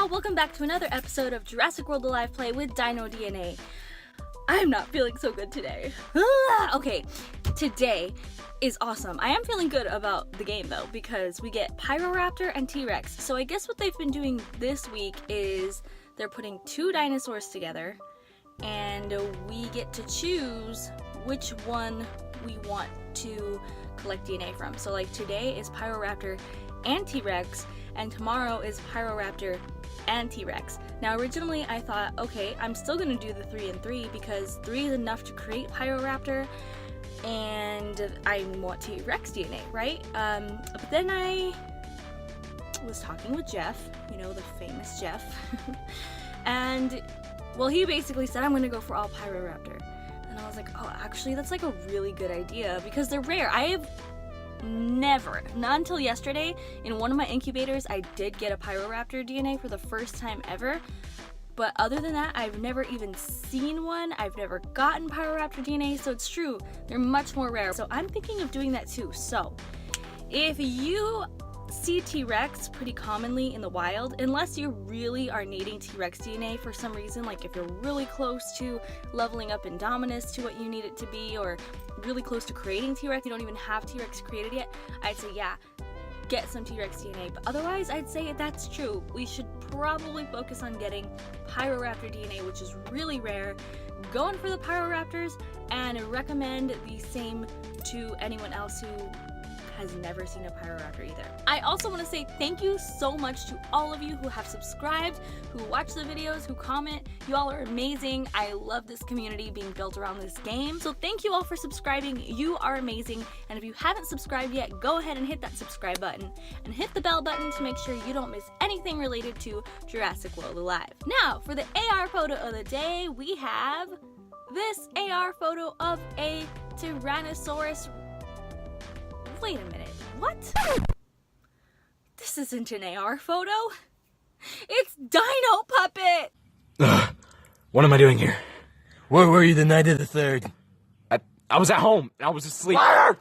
y'all, welcome back to another episode of Jurassic World Alive Play with Dino DNA. I'm not feeling so good today. Okay, today is awesome. I am feeling good about the game though, because we get Pyroraptor and T-Rex. So I guess what they've been doing this week is they're putting two dinosaurs together and we get to choose which one we want to collect DNA from. So like today is Pyroraptor and T-Rex, and tomorrow is Pyroraptor and T-Rex. Now originally I thought, okay, I'm still gonna do the 3 and 3 because 3 is enough to create Pyroraptor and I want T-Rex DNA, right? But then I was talking with Jeff, you know, the famous Jeff, and well, he basically said I'm gonna go for all Pyroraptor. And I was like, oh, actually that's like a really good idea because they're rare. I have never, not until yesterday, in one of my incubators, I did get a Pyroraptor DNA for the first time ever. But other than that, I've never even seen one. I've never gotten Pyroraptor DNA, so it's true, they're much more rare. So I'm thinking of doing that too. So if you see T-Rex pretty commonly in the wild, unless you really are needing T-Rex DNA for some reason, like if you're really close to leveling up Indominus to what you need it to be, or really close to creating T-Rex, you don't even have T-Rex created yet, I'd say yeah, get some T-Rex DNA. But otherwise, I'd say that's true. We should probably focus on getting Pyroraptor DNA, which is really rare. Going for the Pyroraptors, and recommend the same to anyone else who has never seen a Pyroraptor either. I also want to say thank you so much to all of you who have subscribed, who watch the videos, who comment. You all are amazing. I love this community being built around this game. So thank you all for subscribing. You are amazing. And if you haven't subscribed yet, go ahead and hit that subscribe button and hit the bell button to make sure you don't miss anything related to Jurassic World Alive. Now, for the AR photo of the day, we have this AR photo of a Tyrannosaurus. Wait a minute, what? This isn't an AR photo. It's Dino Puppet! What am I doing here? Where were you the night of the 3rd? I was at home, and I was asleep. I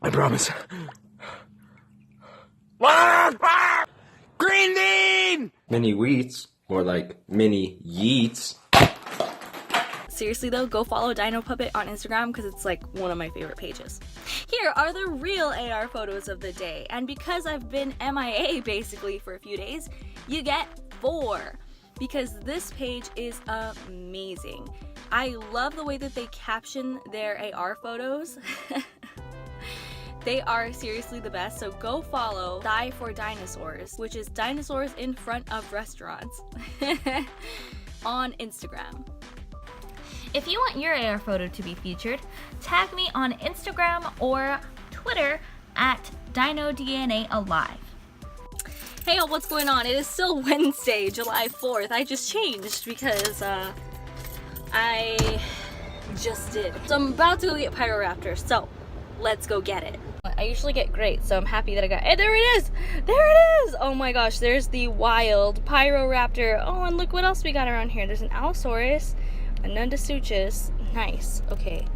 promise. Green bean! Mini wheats, more like mini yeets. Seriously though, go follow Dino Puppet on Instagram because it's like one of my favorite pages. Here are the real AR photos of the day, and because I've been MIA basically for a few days, you get 4 because this page is amazing. I love the way that they caption their AR photos. They are seriously the best, so go follow Die for Dinosaurs, which is dinosaurs in front of restaurants, on Instagram. If you want your AR photo to be featured, tag me on Instagram or Twitter at DinoDNAAlive. Hey y'all, what's going on? It is still Wednesday, July 4th. I just changed because I just did. So I'm about to go get Pyroraptor, so let's go get it. I usually get great, so I'm happy that I got, hey, there it is! There it is! Oh my gosh, there's the wild Pyroraptor. Oh, and look what else we got around here. There's an Allosaurus, a Nundasuchus. Nice. Okay.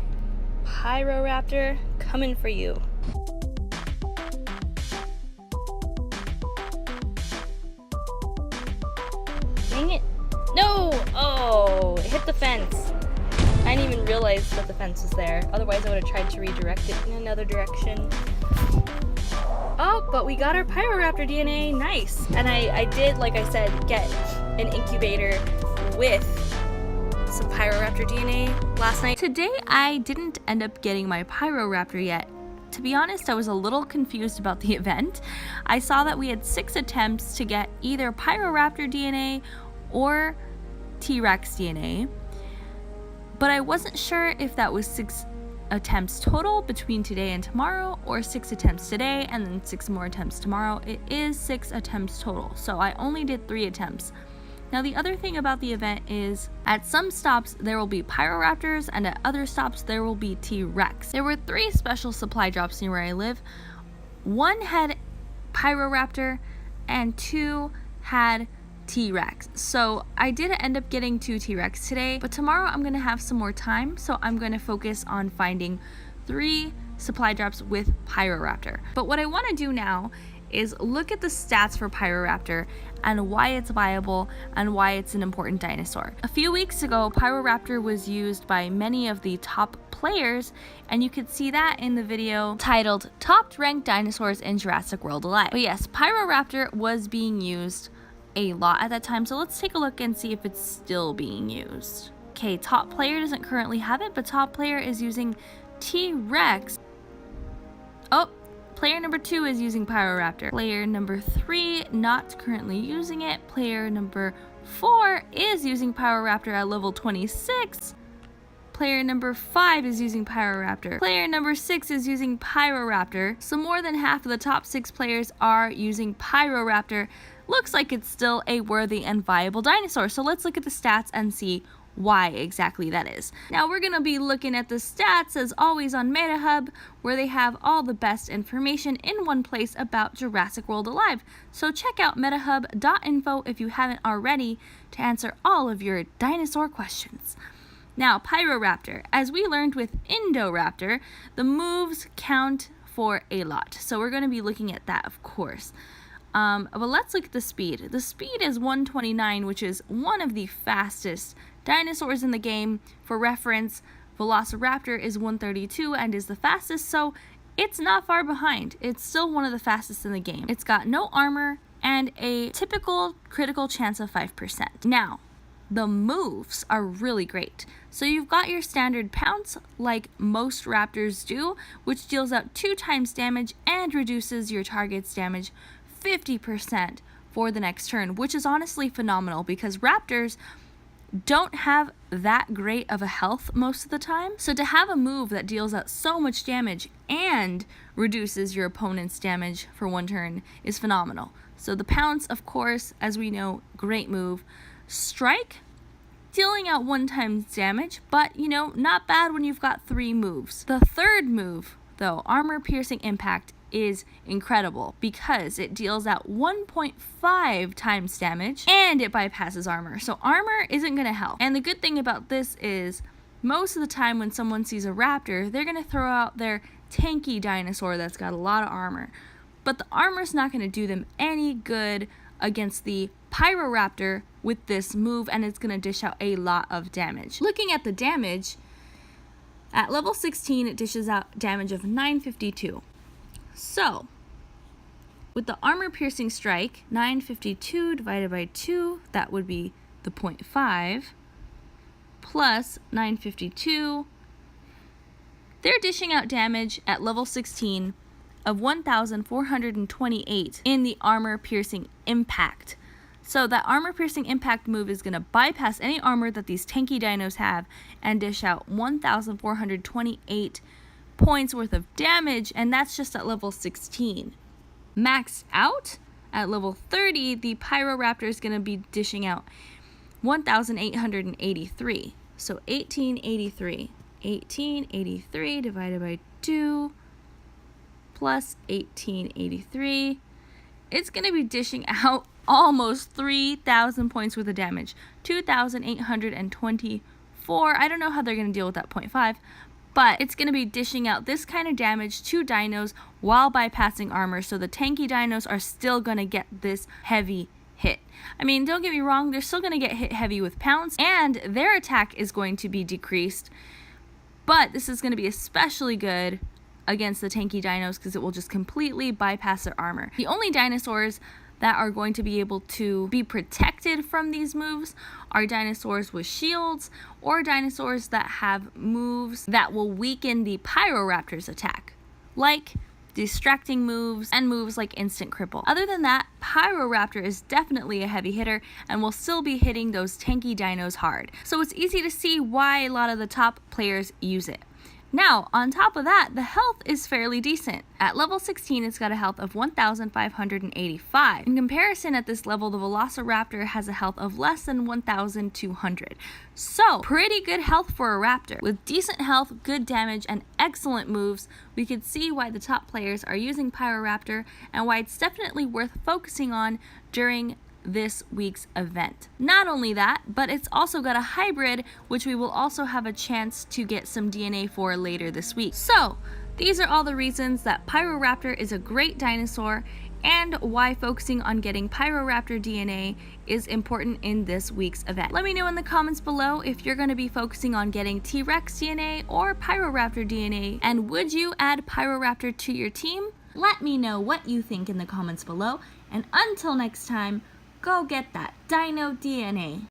Pyroraptor, coming for you. Dang it. No! Oh, it hit the fence. I didn't even realize that the fence was there. Otherwise, I would have tried to redirect it in another direction. Oh, but we got our Pyroraptor DNA. Nice. And I did, like I said, get an incubator with some Pyroraptor DNA last night. Today I didn't end up getting my Pyroraptor yet. To be honest, I was a little confused about the event. I saw that we had 6 attempts to get either Pyroraptor DNA or T-Rex DNA, but I wasn't sure if that was 6 attempts total between today and tomorrow, or 6 attempts today and then 6 more attempts tomorrow. It is 6 attempts total, so I only did 3 attempts. Now the other thing about the event is at some stops there will be Pyroraptors and at other stops there will be T-Rex. There were 3 special supply drops near where I live. 1 had Pyroraptor and 2 had T-Rex. So I did end up getting 2 T-Rex today, but tomorrow I'm gonna have some more time, so I'm gonna focus on finding 3 supply drops with Pyroraptor. But what I want to do now is look at the stats for Pyroraptor and why it's viable and why it's an important dinosaur. A few weeks ago, Pyroraptor was used by many of the top players, and you could see that in the video titled Top Ranked Dinosaurs in Jurassic World Alive. But yes, Pyroraptor was being used a lot at that time, so let's take a look and see if it's still being used. Okay, top player doesn't currently have it, but top player is using T-Rex. Oh, player number 2 is using Pyroraptor. Player number 3 not currently using it. Player number 4 is using Pyroraptor at level 26. Player number 5 is using Pyroraptor. Player number 6 is using Pyroraptor. So more than half of the top 6 players are using Pyroraptor. Looks like it's still a worthy and viable dinosaur. So let's look at the stats and see why exactly that is. Now we're gonna be looking at the stats as always on MetaHub, where they have all the best information in one place about Jurassic World Alive. So check out metahub.info if you haven't already to answer all of your dinosaur questions. Now, Pyroraptor, as we learned with Indoraptor, the moves count for a lot. So we're gonna be looking at that, of course. But let's look at the speed. The speed is 129, which is one of the fastest dinosaurs in the game. For reference, Velociraptor is 132 and is the fastest, so it's not far behind. It's still one of the fastest in the game. It's got no armor and a typical critical chance of 5%. Now, the moves are really great. So you've got your standard pounce, like most raptors do, which deals out 2 times damage and reduces your target's damage 50% for the next turn, which is honestly phenomenal because raptors don't have that great of a health most of the time. So to have a move that deals out so much damage and reduces your opponent's damage for 1 turn is phenomenal. So the pounce, of course, as we know, great move. Strike, dealing out 1 times damage, but you know, not bad when you've got 3 moves. The third move, though, armor piercing impact, is incredible because it deals out 1.5 times damage and it bypasses armor. So armor isn't going to help. And the good thing about this is most of the time when someone sees a raptor, they're going to throw out their tanky dinosaur that's got a lot of armor. But the armor's not going to do them any good against the Pyroraptor with this move, and it's going to dish out a lot of damage. Looking at the damage, at level 16 it dishes out damage of 952. So, with the armor piercing strike, 952 divided by 2, that would be the 0.5, plus 952, they're dishing out damage at level 16 of 1,428 in the armor piercing impact. So that armor piercing impact move is going to bypass any armor that these tanky dinos have and dish out 1,428 points worth of damage, and that's just at level 16. Maxed out at level 30, the Pyroraptor is going to be dishing out 1,883. So 1883 divided by 2 plus 1883, it's going to be dishing out almost 3,000 points worth of damage. 2,824. I don't know how they're going to deal with that 0.5, but it's going to be dishing out this kind of damage to dinos while bypassing armor, so the tanky dinos are still going to get this heavy hit. I mean, don't get me wrong, they're still going to get hit heavy with pounce, and their attack is going to be decreased, but this is going to be especially good against the tanky dinos because it will just completely bypass their armor. The only dinosaurs that are going to be able to be protected from these moves are dinosaurs with shields or dinosaurs that have moves that will weaken the Pyroraptor's attack, like distracting moves and moves like instant cripple. Other than that, Pyroraptor is definitely a heavy hitter and will still be hitting those tanky dinos hard. So it's easy to see why a lot of the top players use it. Now, on top of that, the health is fairly decent. At level 16, it's got a health of 1,585. In comparison, at this level, the Velociraptor has a health of less than 1,200. So, pretty good health for a raptor. With decent health, good damage, and excellent moves, we could see why the top players are using Pyroraptor and why it's definitely worth focusing on during this week's event. Not only that, but it's also got a hybrid, which we will also have a chance to get some DNA for later this week. So these are all the reasons that Pyroraptor is a great dinosaur and why focusing on getting Pyroraptor DNA is important in this week's event. Let me know in the comments below if you're going to be focusing on getting T-Rex DNA or Pyroraptor DNA, and would you add Pyroraptor to your team? Let me know what you think in the comments below, and until next time, go get that Dino DNA.